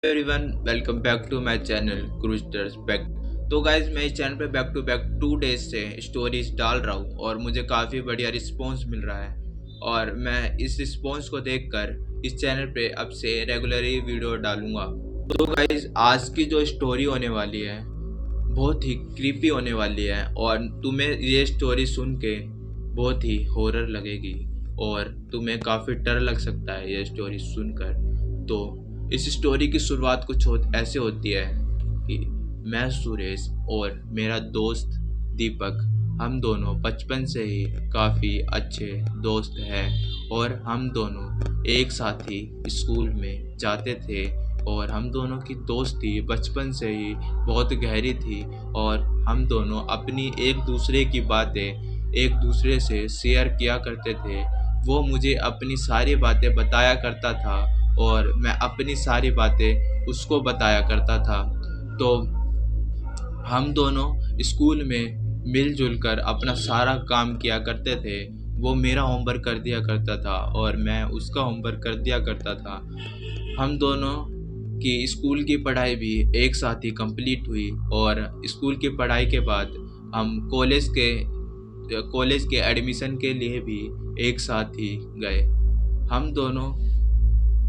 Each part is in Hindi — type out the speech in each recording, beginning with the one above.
Everyone, welcome back to my channel crusters back. तो गाइज मैं इस चैनल पे बैक टू बैक 2 डेज से स्टोरीज डाल रहा हूँ और मुझे काफ़ी बढ़िया रिस्पॉन्स मिल रहा है। और मैं इस रिस्पॉन्स को देखकर इस चैनल पे अब से रेगुलरली वीडियो डालूंगा। तो गाइज आज की जो स्टोरी होने वाली है बहुत ही क्रीपी होने वाली है और तुम्हें ये स्टोरी सुन के बहुत ही हॉरर लगेगी और तुम्हें काफ़ी डर लग सकता है ये स्टोरी सुनकर। तो इस स्टोरी की शुरुआत कुछ ऐसे होती है कि मैं सुरेश और मेरा दोस्त दीपक, हम दोनों बचपन से ही काफ़ी अच्छे दोस्त हैं और हम दोनों एक साथ ही स्कूल में जाते थे और हम दोनों की दोस्ती बचपन से ही बहुत गहरी थी और हम दोनों अपनी एक दूसरे की बातें एक दूसरे से शेयर किया करते थे। वो मुझे अपनी सारी बातें बताया करता था और मैं अपनी सारी बातें उसको बताया करता था। तो हम दोनों स्कूल में मिलजुल कर अपना सारा काम किया करते थे। वो मेरा होमवर्क कर दिया करता था और मैं उसका होमवर्क कर दिया करता था। हम दोनों की स्कूल की पढ़ाई भी एक साथ ही कंप्लीट हुई और स्कूल की पढ़ाई के बाद हम कॉलेज के एडमिशन के लिए भी एक साथ ही गए। हम दोनों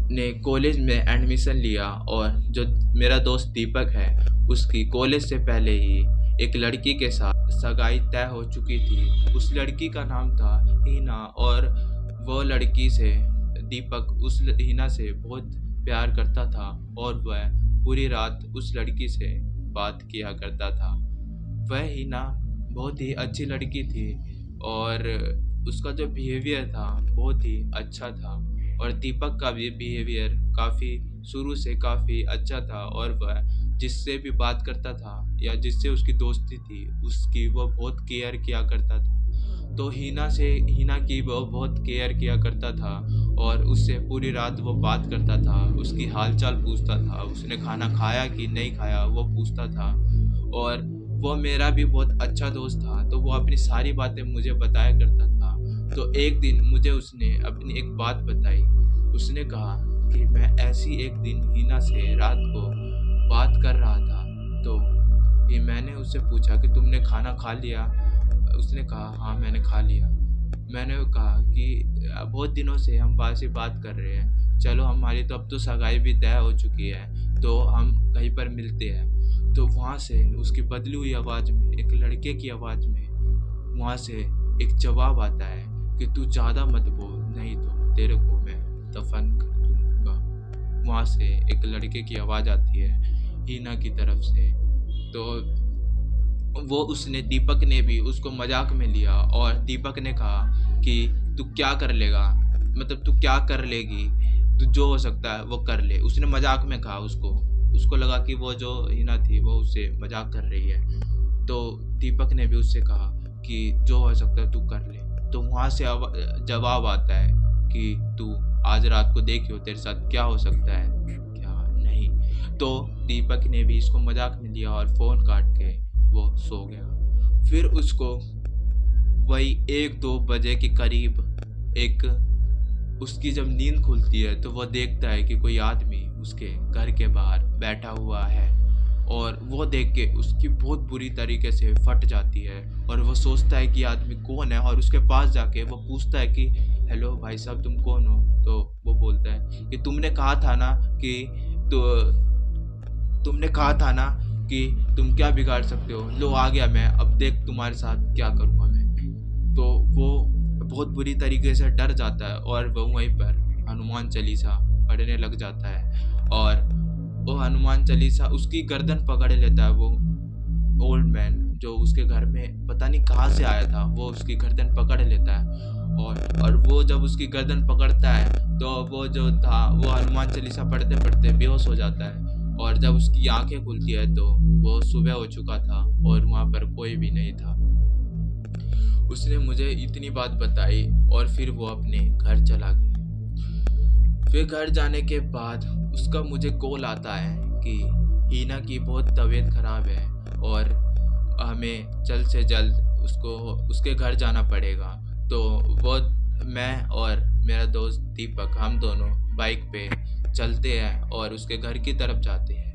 ने कॉलेज में एडमिशन लिया और जो मेरा दोस्त दीपक है उसकी कॉलेज से पहले ही एक लड़की के साथ सगाई तय हो चुकी थी। उस लड़की का नाम था हीना और वो लड़की से दीपक उस हीना से बहुत प्यार करता था और वह पूरी रात उस लड़की से बात किया करता था। वह हीना बहुत ही अच्छी लड़की थी और उसका जो बिहेवियर था बहुत ही अच्छा था और दीपक का भी बिहेवियर काफ़ी शुरू से काफ़ी अच्छा था और वह जिससे भी बात करता था या जिससे उसकी दोस्ती थी उसकी वो बहुत केयर किया करता था। तो हीना की वो बहुत केयर किया करता था और उससे पूरी रात वो बात करता था, उसकी हालचाल पूछता था, उसने खाना खाया कि नहीं खाया वो पूछता था। और वो मेरा भी बहुत अच्छा दोस्त था तो वो अपनी सारी बातें मुझे बताया करता था। तो एक दिन मुझे उसने अपनी एक बात बताई। उसने कहा कि मैं ऐसी एक दिन हीना से रात को बात कर रहा था तो ये मैंने उससे पूछा कि तुमने खाना खा लिया? उसने कहा हाँ मैंने खा लिया। मैंने कहा कि बहुत दिनों से हम से बात कर रहे हैं, चलो हमारी तो अब तो सगाई भी तय हो चुकी है तो हम कहीं पर मिलते हैं। तो वहाँ से उसकी बदली हुई आवाज़ में एक लड़के की आवाज़ में वहाँ से एक जवाब आता है कि तू ज़्यादा मत बोल नहीं तो तेरे को मैं दफन कर दूंगा। वहाँ से एक लड़के की आवाज़ आती है हीना की तरफ से। तो वो उसने दीपक ने भी उसको मजाक में लिया और दीपक ने कहा कि तू क्या कर लेगा, मतलब तू क्या कर लेगी, तू जो हो सकता है वो कर ले। उसने मजाक में कहा उसको लगा कि वो जो हिना थी वो उससे मजाक कर रही है। तो दीपक ने भी उससे कहा कि जो हो सकता है तू कर ले। तो वहाँ से जवाब आता है कि तू आज रात को देखियो तेरे साथ क्या हो सकता है क्या नहीं। तो दीपक ने भी इसको मजाक में लिया और फ़ोन काट के वो सो गया। फिर उसको वही 1-2 बजे के करीब एक उसकी जब नींद खुलती है तो वह देखता है कि कोई आदमी उसके घर के बाहर बैठा हुआ है और वो देख के उसकी बहुत बुरी तरीके से फट जाती है और वो सोचता है कि आदमी कौन है और उसके पास जाके वो पूछता है कि हेलो भाई साहब तुम कौन हो? तो वो बोलता है कि तुमने कहा था ना कि तुम क्या बिगाड़ सकते हो, लो आ गया मैं, अब देख तुम्हारे साथ क्या करूँगा मैं। तो वो बहुत बुरी तरीके से डर जाता है और वो वहीं पर हनुमान चालीसा पढ़ने लग जाता है और वो हनुमान चालीसा उसकी गर्दन पकड़ लेता है। वो ओल्ड मैन जो उसके घर में पता नहीं कहाँ से आया था वो उसकी गर्दन पकड़ लेता है और वो जब उसकी गर्दन पकड़ता है तो वो जो था वो हनुमान चालीसा पढ़ते पढ़ते बेहोश हो जाता है और जब उसकी आंखें खुलती है तो वो सुबह हो चुका था और वहाँ पर कोई भी नहीं था। उसने मुझे इतनी बात बताई और फिर वो अपने घर चला गया। फिर घर जाने के बाद उसका मुझे कॉल आता है कि हीना की बहुत तबीयत ख़राब है और हमें जल्द से जल्द उसको उसके घर जाना पड़ेगा। तो वो मैं और मेरा दोस्त दीपक हम दोनों बाइक पे चलते हैं और उसके घर की तरफ जाते हैं।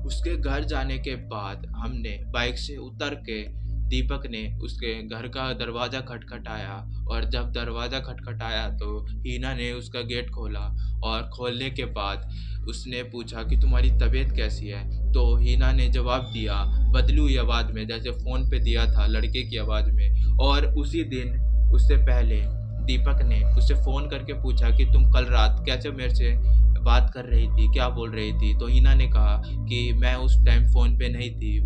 उसके घर जाने के बाद हमने बाइक से उतर के दीपक ने उसके घर का दरवाज़ा खटखटाया और जब दरवाज़ा खटखटाया तो हीना ने उसका गेट खोला और खोलने के बाद उसने पूछा कि तुम्हारी तबीयत कैसी है? तो हीना ने जवाब दिया बदली हुई आवाज़ में, जैसे फ़ोन पे दिया था लड़के की आवाज़ में। और उसी दिन उससे पहले दीपक ने उससे फ़ोन करके पूछा कि तुम कल रात कैसे मेरे से बात कर रही थी, क्या बोल रही थी? तो हिना ने कहा कि मैं उस टाइम फ़ोन पे नहीं थी,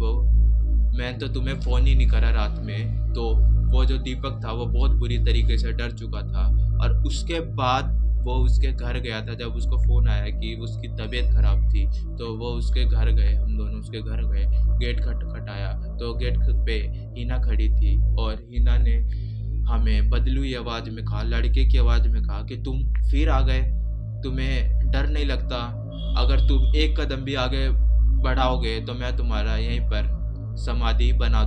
मैं तो तुम्हें फ़ोन ही नहीं करा रात में। तो वो जो दीपक था वो बहुत बुरी तरीके से डर चुका था और उसके बाद वो उसके घर गया था जब उसको फ़ोन आया कि उसकी तबीयत ख़राब थी। तो वो उसके घर गए, हम दोनों उसके घर गए, गेट खटखटाया तो गेट पे हिना खड़ी थी और हिना ने हमें बदली हुई आवाज़ में कहा, लड़के की आवाज़ में कहा कि तुम फिर आ गए, तुम्हें डर नहीं लगता? अगर तुम एक कदम भी आगे बढ़ाओगे तो मैं तुम्हारा यहीं पर समाधि बना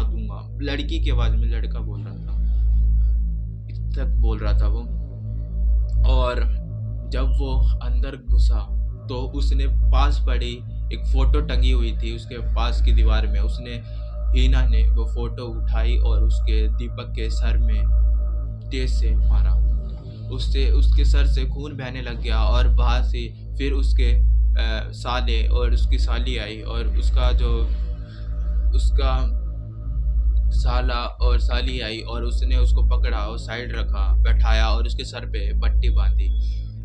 दूँगा। लड़की की आवाज़ में लड़का बोल रहा था, तक बोल रहा था वो। और जब वो अंदर घुसा तो उसने पास पड़ी एक फ़ोटो टंगी हुई थी उसके पास की दीवार में, उसने हीना ने वो फ़ोटो उठाई और उसके दीपक के सर में तेज़ से मारा। उससे उसके सर से खून बहने लग गया और वहाँ से फिर उसके साले और उसकी साली आई और उसका साला और साली आई और उसने उसको पकड़ा और साइड रखा, बैठाया और उसके सर पे पट्टी बाँधी।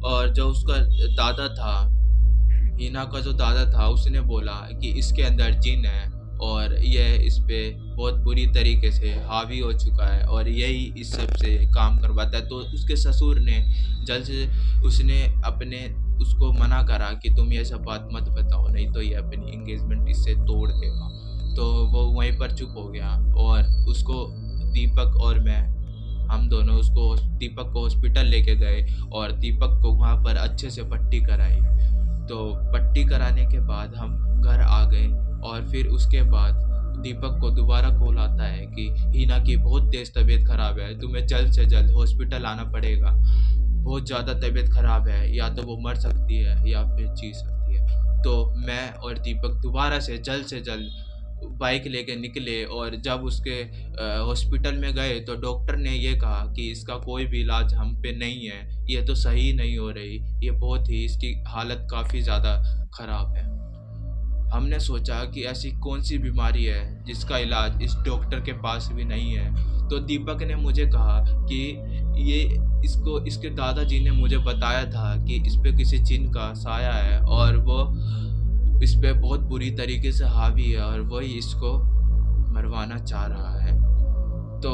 और जो उसका दादा था, हिना का जो दादा था, उसने बोला कि इसके अंदर जिन है और यह इस पे बहुत बुरी तरीके से हावी हो चुका है और यही इस सब से काम करवाता है। तो उसके ससुर ने जल्द से उसने अपने उसको मना करा कि तुम ये सब बात मत बताओ, नहीं तो ये अपनी एंगेजमेंट इससे तोड़ देगा। तो वो वहीं पर चुप हो गया और उसको दीपक और मैं, हम दोनों उसको दीपक को हॉस्पिटल लेके गए और दीपक को वहाँ पर अच्छे से पट्टी कराई। तो पट्टी कराने के बाद हम घर आ गए और फिर उसके बाद दीपक को दोबारा कॉल आता है कि हिना की बहुत तेज़ तबीयत ख़राब है, तुम्हें जल्द से जल्द हॉस्पिटल आना पड़ेगा। बहुत ज़्यादा तबीयत ख़राब है, या तो वो मर सकती है या फिर जी सकती है। तो मैं और दीपक दोबारा से जल्द बाइक लेके निकले और जब उसके हॉस्पिटल में गए तो डॉक्टर ने ये कहा कि इसका कोई भी इलाज हम पे नहीं है, ये तो सही नहीं हो रही, ये बहुत ही इसकी हालत काफ़ी ज़्यादा ख़राब है। हमने सोचा कि ऐसी कौन-सी बीमारी है जिसका इलाज इस डॉक्टर के पास भी नहीं है। तो दीपक ने मुझे कहा कि ये इसको इसके दादाजी ने मुझे बताया था कि इस पे किसी जिन का साया है और वो इस पे बहुत बुरी तरीके से हावी है और वही इसको मरवाना चाह रहा है। तो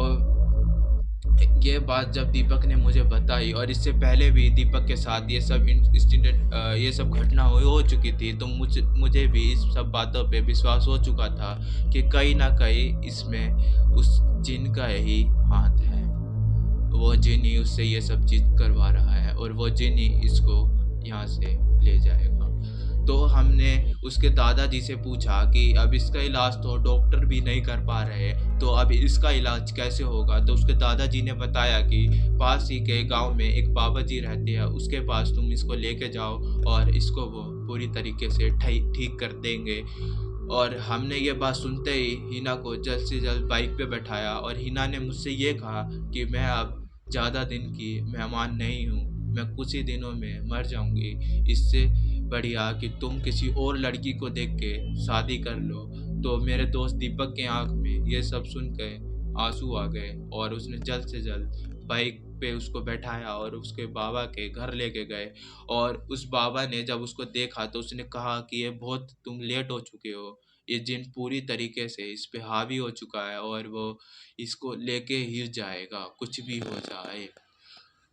ये बात जब दीपक ने मुझे बताई और इससे पहले भी दीपक के साथ ये सब घटना हो चुकी थी, तो मुझे भी इस सब बातों पे विश्वास हो चुका था कि कहीं न कहीं इसमें उस जिन का ही हाथ है। वो जिन ही उससे ये सब चीज़ करवा रहा है और वो जिन ही इसको यहाँ से ले जाएगा। तो हमने उसके दादाजी से पूछा कि अब इसका इलाज तो डॉक्टर भी नहीं कर पा रहे, तो अब इसका इलाज कैसे होगा? तो उसके दादाजी ने बताया कि पास ही के गाँव में एक बाबा जी रहते हैं, उसके पास तुम इसको लेके जाओ और इसको वो पूरी तरीके से ठीक कर देंगे। और हमने ये बात सुनते ही हिना को जल्द से जल्द बाइक पे बैठाया और हिना ने मुझसे ये कहा कि मैं अब ज़्यादा दिन की मेहमान नहीं हूँ, मैं कुछ ही दिनों में मर जाऊँगी। इससे बढ़िया कि तुम किसी और लड़की को देख के शादी कर लो। तो मेरे दोस्त दीपक के आँख में ये सब सुन के आँसू आ गए और उसने जल्द से जल्द बाइक पे उसको बैठाया और उसके बाबा के घर लेके गए। और उस बाबा ने जब उसको देखा तो उसने कहा कि ये बहुत तुम लेट हो चुके हो, ये जिन पूरी तरीके से इस पे हावी हो चुका है और वो इसको लेके ही जाएगा, कुछ भी हो जाए।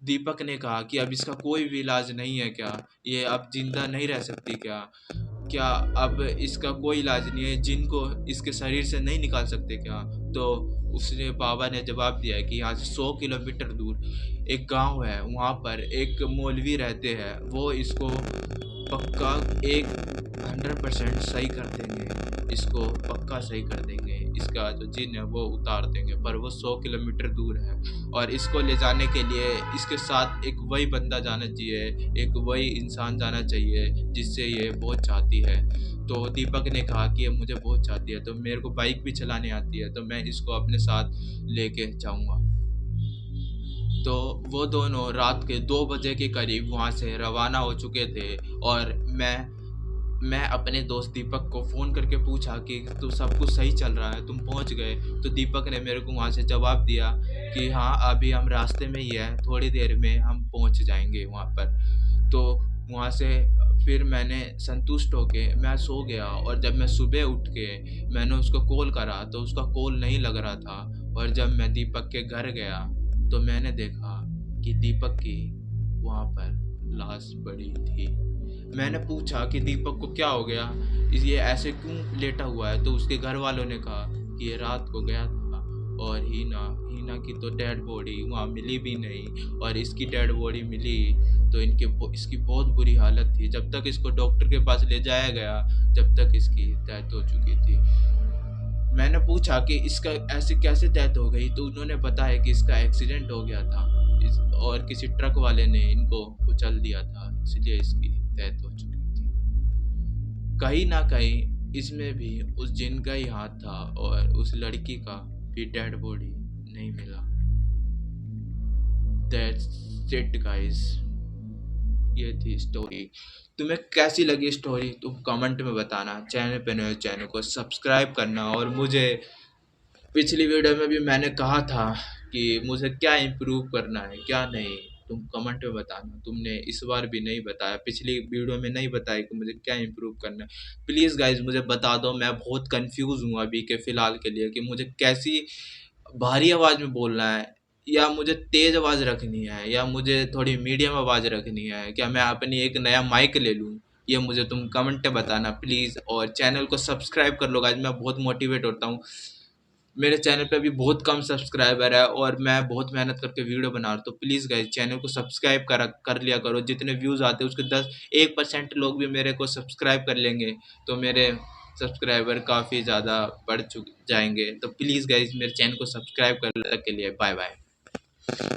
दीपक ने कहा कि अब इसका कोई भी इलाज नहीं है क्या? ये अब ज़िंदा नहीं रह सकती क्या? क्या अब इसका कोई इलाज नहीं है? जिन को इसके शरीर से नहीं निकाल सकते क्या? तो उसने बाबा ने जवाब दिया कि यहाँ से 100 किलोमीटर दूर एक गाँव है, वहाँ पर एक मौलवी रहते हैं, वो इसको पक्का एक 100% सही कर देंगे, इसको पक्का सही कर देंगे। इसका जो जिन है वो उतार देंगे, पर वो 100 किलोमीटर दूर है और इसको ले जाने के लिए इसके साथ एक वही बंदा जाना चाहिए, एक वही इंसान जाना चाहिए जिससे ये बहुत चाहती है। तो दीपक ने कहा कि ये मुझे बहुत चाहती है, तो मेरे को बाइक भी चलानी आती है, तो मैं इसको अपने साथ लेके जाऊँगा। तो वो दोनों रात के 2 बजे के करीब वहाँ से रवाना हो चुके थे और मैं अपने दोस्त दीपक को फ़ोन करके पूछा कि तो सब कुछ सही चल रहा है, तुम पहुँच गए? तो दीपक ने मेरे को वहाँ से जवाब दिया कि हाँ, अभी हम रास्ते में ही हैं, थोड़ी देर में हम पहुँच जाएँगे वहाँ पर। तो वहाँ से फिर मैंने संतुष्ट होके मैं सो गया और जब मैं सुबह उठ के मैंने उसको कॉल करा तो उसका कॉल नहीं लग रहा था और जब मैं दीपक के घर गया तो मैंने देखा कि दीपक की वहाँ पर लाश पड़ी थी। मैंने पूछा कि दीपक को क्या हो गया? ये ऐसे क्यों लेटा हुआ है? तो उसके घर वालों ने कहा कि ये रात को गया था और हीना की तो डेड बॉडी वहाँ मिली भी नहीं और इसकी डेड बॉडी मिली तो इसकी बहुत बुरी हालत थी। जब तक इसको डॉक्टर के पास ले जाया गया, जब तक इसकी डेथ हो चुकी थी। मैंने पूछा कि इसका ऐसे कैसे डेथ हो गई? तो उन्होंने बताया कि इसका एक्सीडेंट हो गया था और किसी ट्रक वाले ने इनको कुचल दिया था, इसलिए इसकी डेथ हो चुकी थी। कहीं न कहीं इसमें भी उस जिन का ही हाथ था और उस लड़की का भी डेड बॉडी नहीं मिला। दैट्स इट गाइस, ये थी स्टोरी। तुम्हें कैसी लगी स्टोरी तुम कमेंट में बताना। चैनल पे नए हो चैनल को सब्सक्राइब करना और मुझे पिछली वीडियो में भी मैंने कहा था कि मुझे क्या इम्प्रूव करना है क्या नहीं, तुम कमेंट में बताना। तुमने इस बार भी नहीं बताया, पिछली वीडियो में नहीं बताया कि मुझे क्या इम्प्रूव करना है। प्लीज़ गाइज मुझे बता दो, मैं बहुत कंफ्यूज हूँ अभी के फ़िलहाल के लिए कि मुझे कैसी भारी आवाज़ में बोलना है या मुझे तेज़ आवाज़ रखनी है या मुझे थोड़ी मीडियम आवाज़ रखनी है। क्या मैं अपनी एक नया माइक ले लूँ? ये मुझे तुम कमेंट में बताना प्लीज़ और चैनल को सब्सक्राइब कर लो गाइज। मैं बहुत मोटिवेट होता हूँ। मेरे चैनल पे अभी बहुत कम सब्सक्राइबर है और मैं बहुत मेहनत करके वीडियो बना रहा हूँ, तो प्लीज़ गाइस चैनल को सब्सक्राइब कर लिया करो। जितने व्यूज़ आते हैं उसके 1% लोग भी मेरे को सब्सक्राइब कर लेंगे तो मेरे सब्सक्राइबर काफ़ी ज़्यादा बढ़ चुक जाएंगे। तो प्लीज़ गाइस मेरे चैनल को सब्सक्राइब कर के लिए बाय बाय।